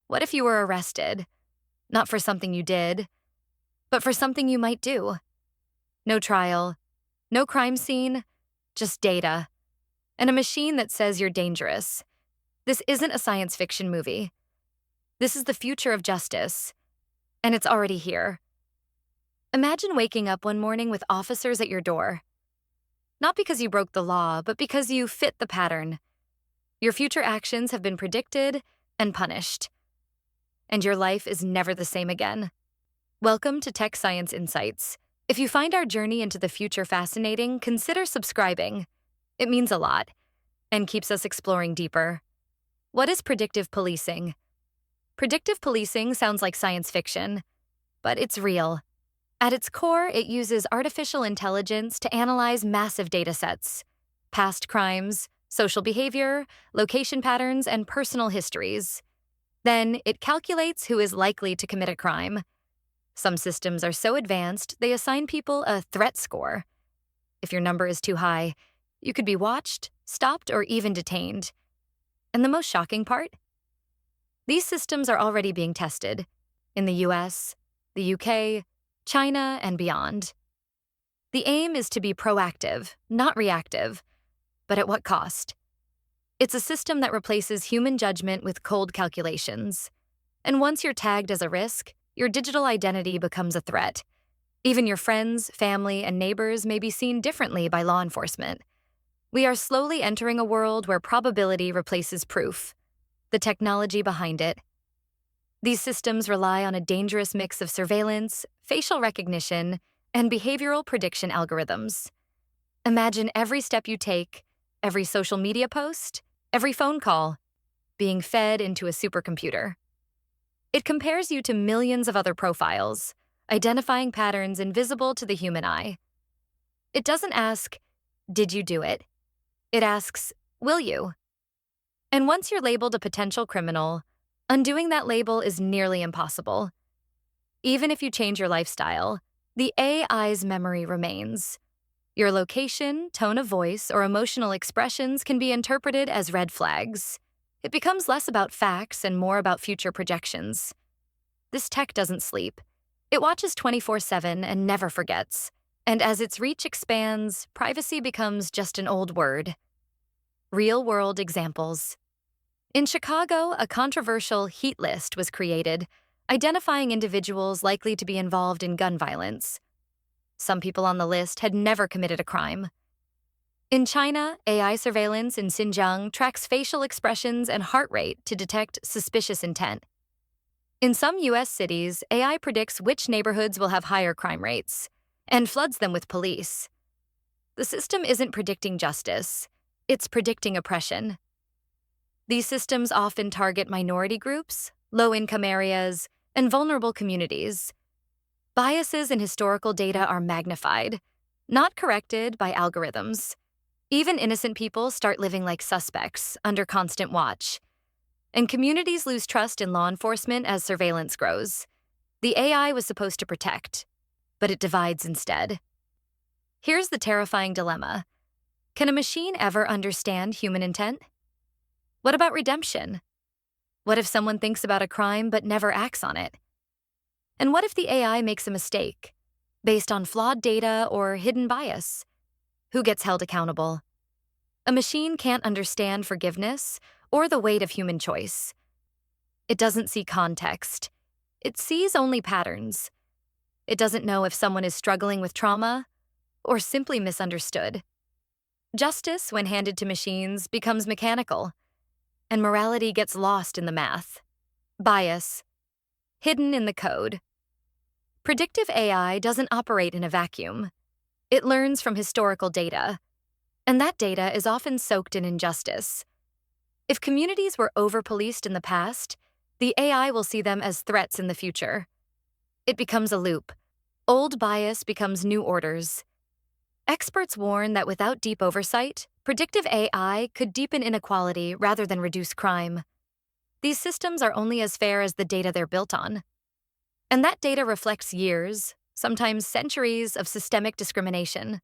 What if you were arrested? Not for something you did, but for something you might do. No trial, no crime scene, just data, and a machine that says you're dangerous. This isn't a science fiction movie. This is the future of justice, and it's already here. Imagine waking up one morning with officers at your door. Not because you broke the law, but because you fit the pattern. Your future actions have been predicted and punished, and your life is never the same again. Welcome to Tech Science Insights. If you find our journey into the future fascinating, consider subscribing. It means a lot and keeps us exploring deeper. What is predictive policing? Predictive policing sounds like science fiction, but it's real. At its core, it uses artificial intelligence to analyze massive datasets, past crimes, social behavior, location patterns, and personal histories. Then, it calculates who is likely to commit a crime. Some systems are so advanced, they assign people a threat score. If your number is too high, you could be watched, stopped, or even detained. And the most shocking part? These systems are already being tested in the US, the UK, China, and beyond. The aim is to be proactive, not reactive. But at what cost? It's a system that replaces human judgment with cold calculations. And once you're tagged as a risk, your digital identity becomes a threat. Even your friends, family, and neighbors may be seen differently by law enforcement. We are slowly entering a world where probability replaces proof, the technology behind it. These systems rely on a dangerous mix of surveillance, facial recognition, and behavioral prediction algorithms. Imagine every step you take, every social media post, every phone call, being fed into a supercomputer. It compares you to millions of other profiles, identifying patterns invisible to the human eye. It doesn't ask, "Did you do it?" It asks, "Will you?" And once you're labeled a potential criminal, undoing that label is nearly impossible. Even if you change your lifestyle, the AI's memory remains. Your location, tone of voice, or emotional expressions can be interpreted as red flags. It becomes less about facts and more about future projections. This tech doesn't sleep. It watches 24/7 and never forgets. And as its reach expands, privacy becomes just an old word. Real-world examples. In Chicago, a controversial heat list was created, identifying individuals likely to be involved in gun violence. Some people on the list had never committed a crime. In China, AI surveillance in Xinjiang tracks facial expressions and heart rate to detect suspicious intent. In some US cities, AI predicts which neighborhoods will have higher crime rates and floods them with police. The system isn't predicting justice, it's predicting oppression. These systems often target minority groups, low-income areas, and vulnerable communities. Biases in historical data are magnified, not corrected by algorithms. Even innocent people start living like suspects, under constant watch. And communities lose trust in law enforcement as surveillance grows. The AI was supposed to protect, but it divides instead. Here's the terrifying dilemma. Can a machine ever understand human intent? What about redemption? What if someone thinks about a crime but never acts on it? And what if the AI makes a mistake, based on flawed data or hidden bias? Who gets held accountable? A machine can't understand forgiveness or the weight of human choice. It doesn't see context. It sees only patterns. It doesn't know if someone is struggling with trauma or simply misunderstood. Justice, when handed to machines, becomes mechanical, and morality gets lost in the math. Bias, hidden in the code. Predictive AI doesn't operate in a vacuum. It learns from historical data, and that data is often soaked in injustice. If communities were over-policed in the past, the AI will see them as threats in the future. It becomes a loop. Old bias becomes new orders. Experts warn that without deep oversight, predictive AI could deepen inequality rather than reduce crime. These systems are only as fair as the data they're built on. And that data reflects years, sometimes centuries, of systemic discrimination.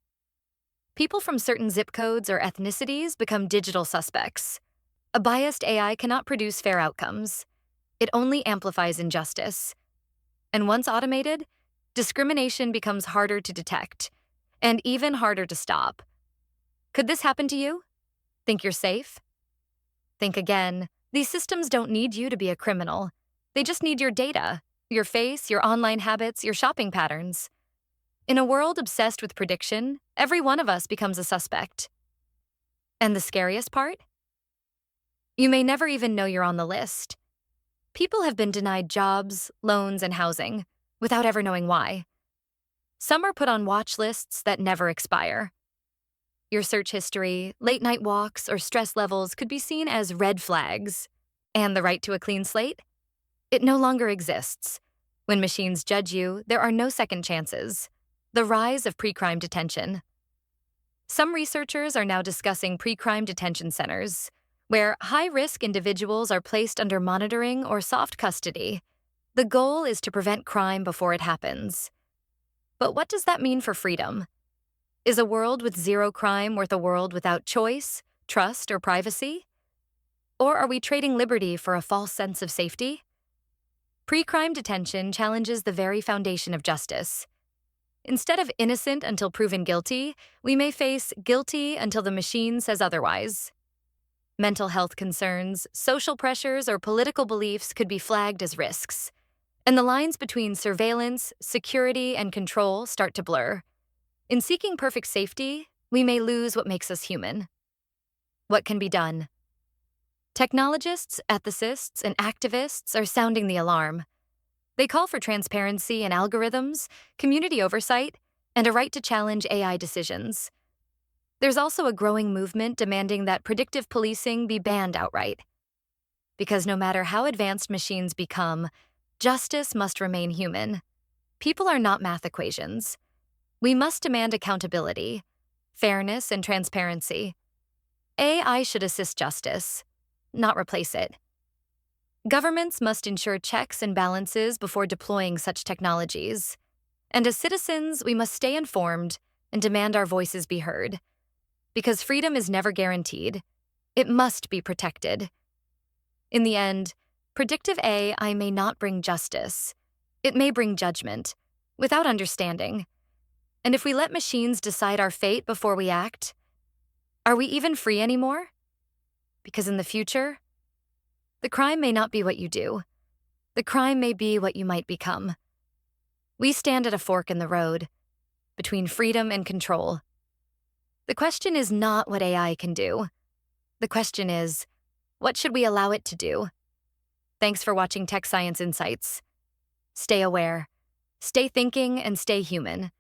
People from certain zip codes or ethnicities become digital suspects. A biased AI cannot produce fair outcomes. it only amplifies injustice. And once automated, discrimination becomes harder to detect and even harder to stop. Could this happen to you? Think you're safe? Think again. These systems don't need you to be a criminal. They just need your data, your face, your online habits, your shopping patterns. In a world obsessed with prediction, every one of us becomes a suspect. And the scariest part? You may never even know you're on the list. People have been denied jobs, loans, and housing without ever knowing why. Some are put on watch lists that never expire. Your search history, late night walks, or stress levels could be seen as red flags. And the right to a clean slate? It no longer exists. When machines judge you, there are no second chances. The rise of pre-crime detention. Some researchers are now discussing pre-crime detention centers, where high-risk individuals are placed under monitoring or soft custody. The goal is to prevent crime before it happens. But what does that mean for freedom? Is a world with zero crime worth a world without choice, trust, or privacy? Or are we trading liberty for a false sense of safety? Pre-crime detention challenges the very foundation of justice. Instead of innocent until proven guilty, we may face guilty until the machine says otherwise. Mental health concerns, social pressures, or political beliefs could be flagged as risks, and the lines between surveillance, security, and control start to blur. In seeking perfect safety, we may lose what makes us human. What can be done? Technologists, ethicists, and activists are sounding the alarm. They call for transparency in algorithms, community oversight, and a right to challenge AI decisions. There's also a growing movement demanding that predictive policing be banned outright. Because no matter how advanced machines become, justice must remain human. People are not math equations. We must demand accountability, fairness, and transparency. AI should assist justice, not replace it. Governments must ensure checks and balances before deploying such technologies. And as citizens, we must stay informed and demand our voices be heard. Because freedom is never guaranteed. It must be protected. In the end, predictive AI may not bring justice. It may bring judgment, without understanding. And if we let machines decide our fate before we act, are we even free anymore? Because in the future, the crime may not be what you do. The crime may be what you might become. We stand at a fork in the road, between freedom and control. The question is not what AI can do. The question is, what should we allow it to do? Thanks for watching Tech Science Insights. Stay aware, stay thinking, and stay human.